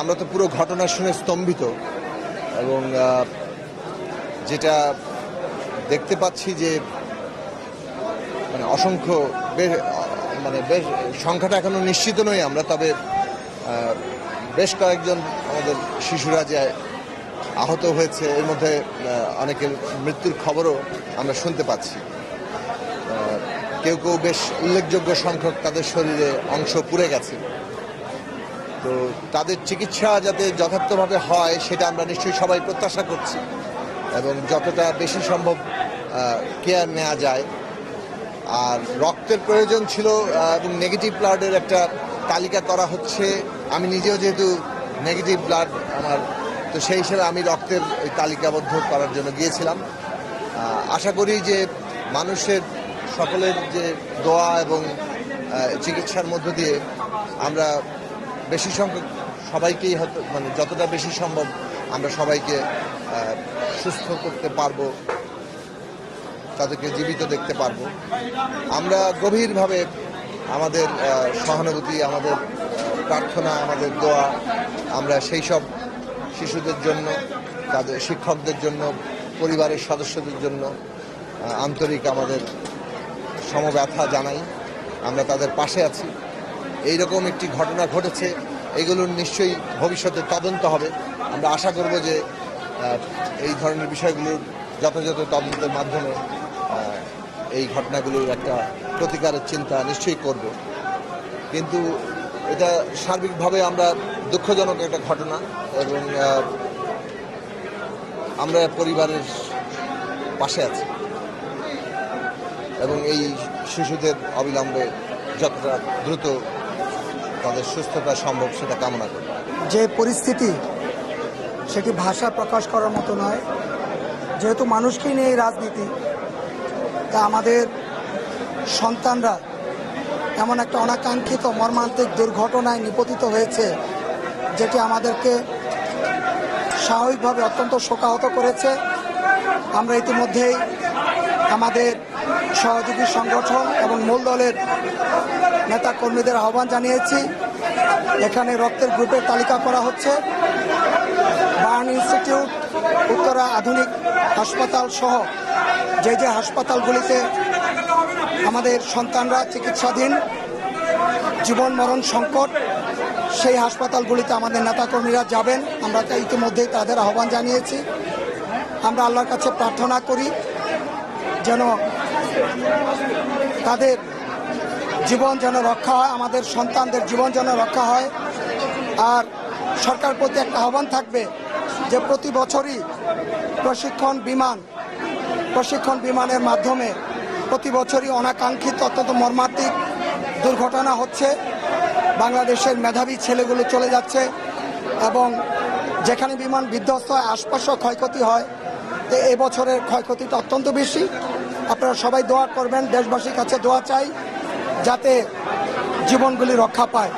আমরা তো পুরো ঘটনা শুনে স্তম্ভিত এবং যেটা দেখতে পাচ্ছি যে মানে অসংখ্য বেশ সংখ্যাটা এখনো নিশ্চিত নই আমরা, তবে বেশ কয়েকজন আমাদের শিশুরা যে আহত হয়েছে এর মধ্যে অনেকের মৃত্যুর খবরও আমরা শুনতে পাচ্ছি। কেউ কেউ বেশ উল্লেখযোগ্য সংখ্যক তাদের শরীরে অংশ পুড়ে গেছে। তো তাদের চিকিৎসা যাতে যথার্থভাবে হয় সেটা আমরা নিশ্চয়ই সবাই প্রত্যাশা করছি এবং যতটা বেশি সম্ভব কেয়ার নেওয়া যায়। আর রক্তের প্রয়োজন ছিল এবং নেগেটিভ ব্লাডের একটা তালিকা করা হচ্ছে। আমি নিজেও যেহেতু নেগেটিভ ব্লাড আমার, তো সেই হিসেবে আমি রক্তের ওই তালিকাবদ্ধ করার জন্য গিয়েছিলাম। আশা করি যে মানুষের সকলের যে দোয়া এবং চিকিৎসার মধ্য দিয়ে আমরা বেশি সংখ্যক সবাইকেই হয়তো যতটা বেশি সম্ভব আমরা সবাইকে সুস্থ করতে পারবো, তাদেরকে জীবিত দেখতে পারবো। আমরা গভীরভাবে আমাদের সহানুভূতি, আমাদের প্রার্থনা, আমাদের দোয়া আমরা সেই সব শিশুদের জন্য, তাদের শিক্ষকদের জন্য, পরিবারের সদস্যদের জন্য আন্তরিক আমাদের সমব্যথা জানাই। আমরা তাদের পাশে আছি। এইরকম একটি ঘটনা ঘটেছে, এগুলোর নিশ্চয়ই ভবিষ্যতে তদন্ত হবে। আমরা আশা করব যে এই ধরনের বিষয়গুলোর যথাযথ তদন্তের মাধ্যমে এই ঘটনাগুলোর একটা প্রতিকারের চিন্তা নিশ্চয়ই করব। কিন্তু এটা সার্বিকভাবে আমরা দুঃখজনক একটা ঘটনা এবং আমরা পরিবারের পাশে আছি এবং এই শিশুদের অবিলম্বে যতটা দ্রুত তাদের সুস্থতা সম্ভব সেটা কামনা করি। যে পরিস্থিতি সেটি ভাষা প্রকাশ করার মতো নয়। যেহেতু মানুষকে নিয়ে এই রাজনীতি, তা আমাদের সন্তানরা এমন একটা অনাকাঙ্ক্ষিত মর্মান্তিক দুর্ঘটনায় নিপতিত হয়েছে যেটি আমাদেরকে স্বাভাবিকভাবে অত্যন্ত শোকাহত করেছে। আমরা ইতিমধ্যেই আমাদের সহযোগী সংগঠন এবং মূল দলের নেতা কর্মীদের আহ্বান জানিয়েছি। এখানে রক্তের গ্রুপের তালিকা করা হচ্ছে। বার্ন ইনস্টিটিউট, উত্তরা আধুনিক হাসপাতাল সহ যে যে হাসপাতালগুলিতে আমাদের সন্তানরা চিকিৎসাধীন, জীবন মরণ সংকট, সেই হাসপাতালগুলিতে আমাদের নেতাকর্মীরা যাবেন। আমরা ইতিমধ্যেই তাদের আহ্বান জানিয়েছি। আমরা আল্লাহর কাছে প্রার্থনা করি যেন তাদের জীবন যেন রক্ষা হয়, আমাদের সন্তানদের জীবন যেন রক্ষা হয়। আর সরকার প্রতি একটা আহ্বান থাকবে যে প্রতি বছরই প্রশিক্ষণ বিমানের মাধ্যমে প্রতি বছরই অনাকাঙ্ক্ষিত অত্যন্ত মর্মান্তিক দুর্ঘটনা হচ্ছে। বাংলাদেশের মেধাবী ছেলেগুলো চলে যাচ্ছে এবং যেখানে বিমান বিধ্বস্ত হয় আশপাশেও ক্ষয়ক্ষতি হয়। তো এবছরের ক্ষয়ক্ষতিটা অত্যন্ত বেশি। আপনারা সবাই দোয়া করবেন, দেশবাসীর কাছে দোয়া চাই যাতে জীবনগুলি রক্ষা পায়।